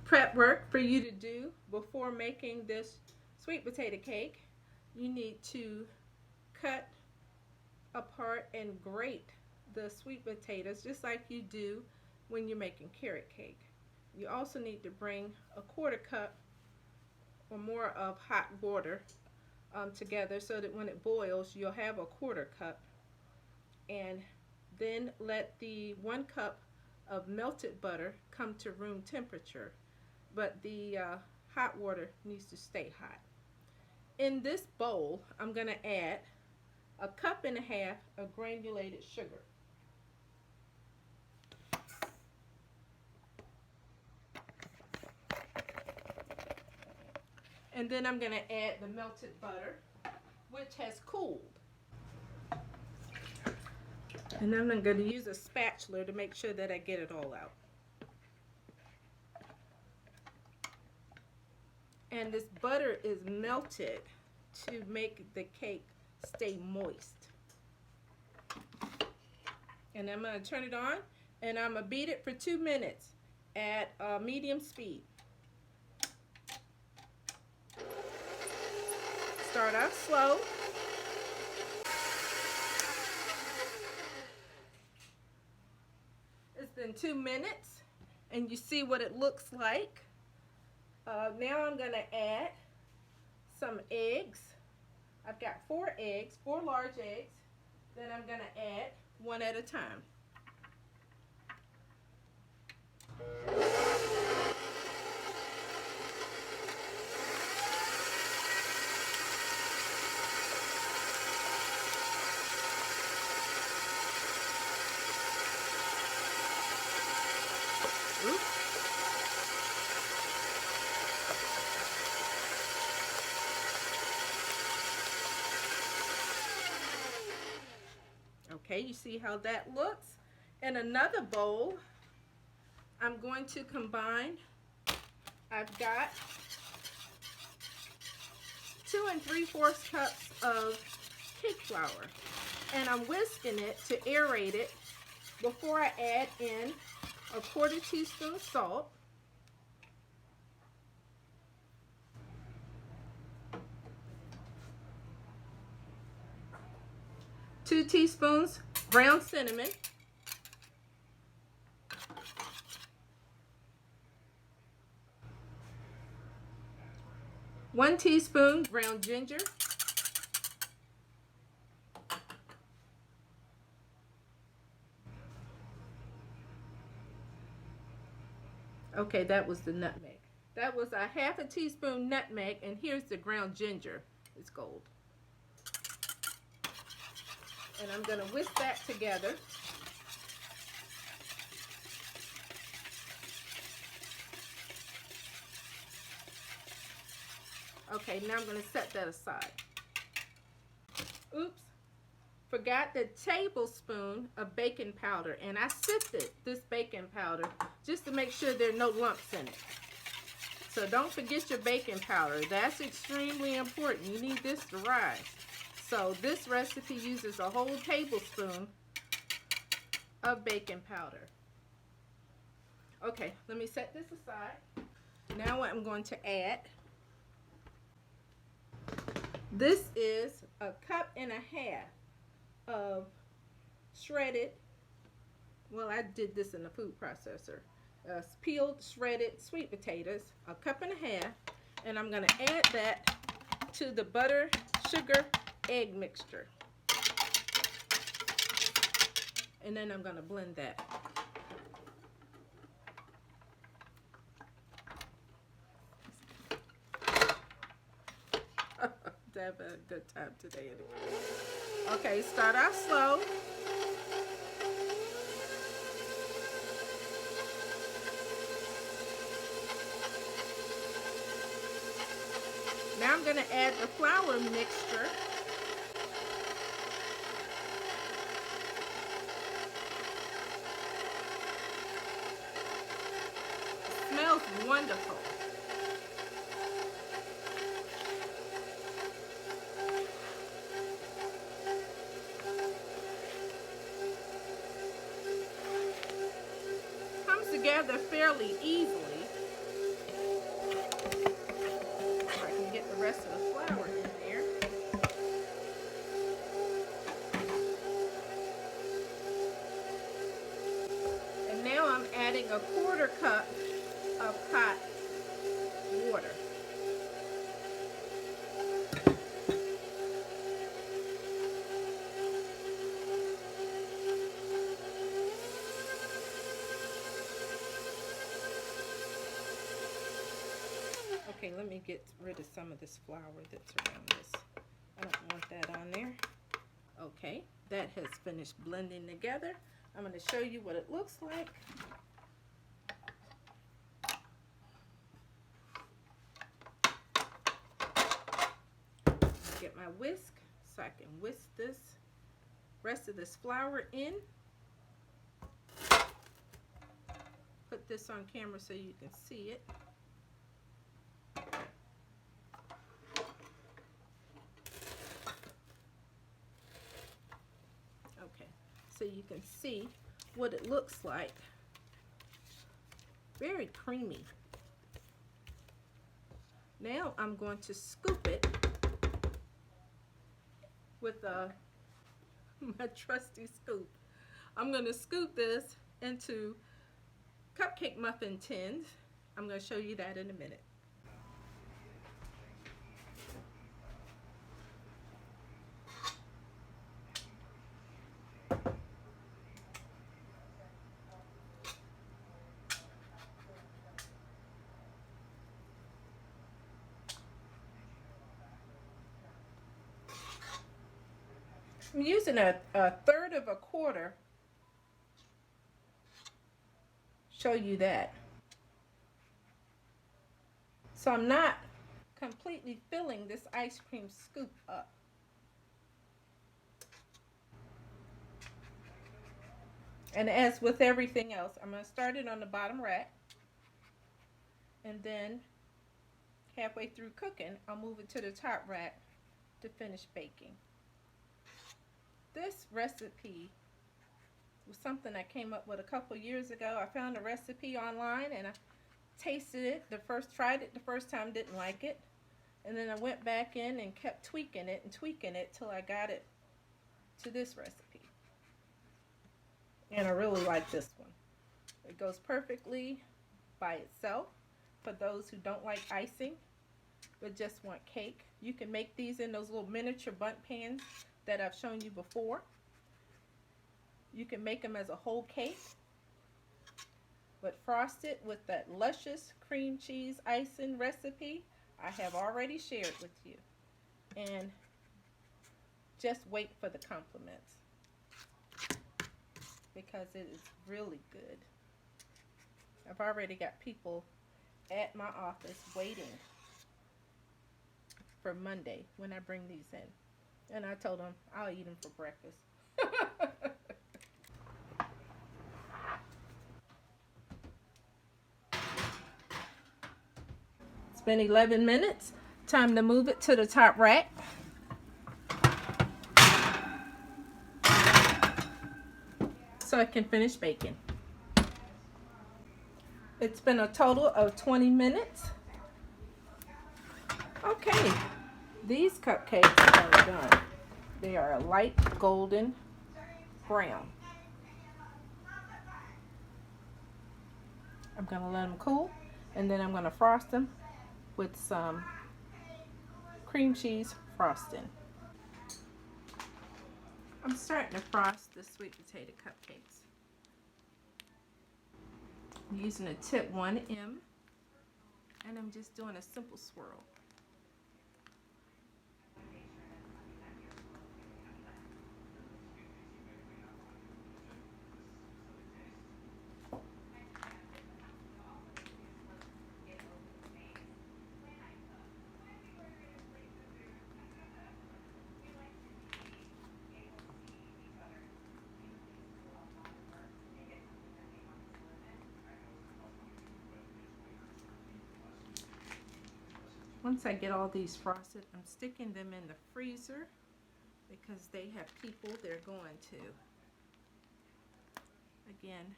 prep work for you to do before making this sweet potato cake. You need to cut apart and grate the sweet potatoes just like you do when you're making carrot cake. You also need to bring a 1/4 cup or more of hot water together so that when it boils you'll have a 1/4 cup, and then let the 1 cup of melted butter come to room temperature, but the hot water needs to stay hot. In this bowl I'm going to add 1.5 cups of granulated sugar. And then I'm going to add the melted butter, which has cooled. And then I'm going to use a spatula to make sure that I get it all out. And this butter is melted to make the cake stay moist. And I'm going to turn it on and I'm going to beat it for 2 minutes at medium speed. Start off slow. It's been 2 minutes and you see what it looks like. Now I'm going to add some eggs. I've got 4 eggs, 4 large eggs. Then I'm going to add one at a time. Oops. Okay, you see how that looks? In another bowl, I'm going to combine, I've got 2 3/4 cups of cake flour, and I'm whisking it to aerate it before I add in a 1/4 teaspoon of salt, 2 teaspoons ground cinnamon, 1 teaspoon ground ginger, okay, that was the nutmeg. That was a 1/2 teaspoon nutmeg, and here's the ground ginger. It's gold. And I'm going to whisk that together. Okay, now I'm going to set that aside. Oops, forgot the tablespoon of baking powder, and I sifted this baking powder just to make sure there are no lumps in it. So don't forget your baking powder. That's extremely important. You need this to rise. So this recipe uses a whole tablespoon of baking powder. Okay, let me set this aside. Now what I'm going to add, this is 1.5 cups of shredded, well, I did this in the food processor, peeled shredded sweet potatoes, 1.5 cups, and I'm going to add that to the butter, sugar, egg mixture. And then I'm going to blend that. Having a good time today. Okay, start out slow. Now I'm going to add the flour mixture. It smells wonderful. Together fairly easily, Okay, let me get rid of some of this flour that's around this. I don't want that on there. Okay, that has finished blending together. I'm going to show you what it looks like. Get my whisk so I can whisk this rest of this flour in. Put this on camera so you can see it. Okay, so you can see what it looks like. Very creamy. Now I'm going to scoop it with my trusty scoop. I'm going to scoop this into cupcake muffin tins. I'm going to show you that in a minute. I'm using a third of a quarter. Show you that. So I'm not completely filling this ice cream scoop up. And as with everything else, I'm going to start it on the bottom rack, and then halfway through cooking, I'll move it to the top rack to finish baking. This recipe was something I came up with a couple years ago. I found a recipe online and I tasted it. Tried it the first time, didn't like it. And then I went back in and kept tweaking it till I got it to this recipe. And I really like this one. It goes perfectly by itself for those who don't like icing but just want cake. You can make these in those little miniature bundt pans that I've shown you before. You can make them as a whole cake, but frost it with that luscious cream cheese icing recipe I have already shared with you. And just wait for the compliments, because it is really good. I've already got people at my office waiting for Monday when I bring these in. And I told them I'll eat them for breakfast. It's been 11 minutes. Time to move it to the top rack. So I can finish baking. It's been a total of 20 minutes. Okay, these cupcakes are done. They are a light golden brown. I'm going to let them cool, and then I'm going to frost them with some cream cheese frosting. I'm starting to frost the sweet potato cupcakes. I'm using a tip 1M, and I'm just doing a simple swirl. Once I get all these frosted, I'm sticking them in the freezer because they have people they're going to. Again,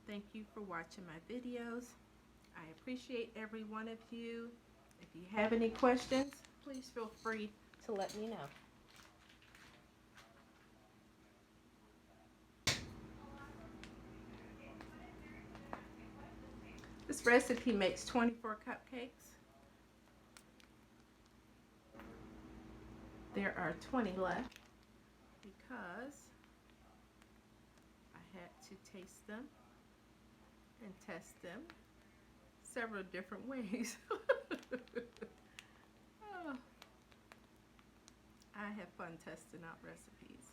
thank you for watching my videos. I appreciate every one of you. If you have any questions, please feel free to let me know. This recipe makes 24 cupcakes. There are 20 left because I had to taste them and test them several different ways. Oh, I have fun testing out recipes.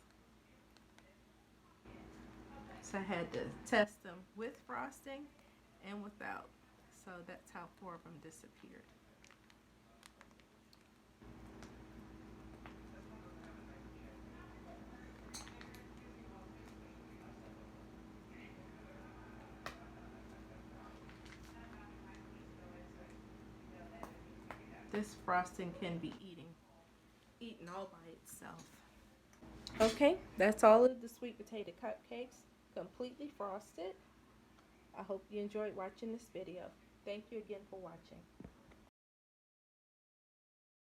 So I had to test them with frosting and without. So that's how 4 of them disappeared. This frosting can be eaten all by itself. Okay, that's all of the sweet potato cupcakes, completely frosted. I hope you enjoyed watching this video. Thank you again for watching.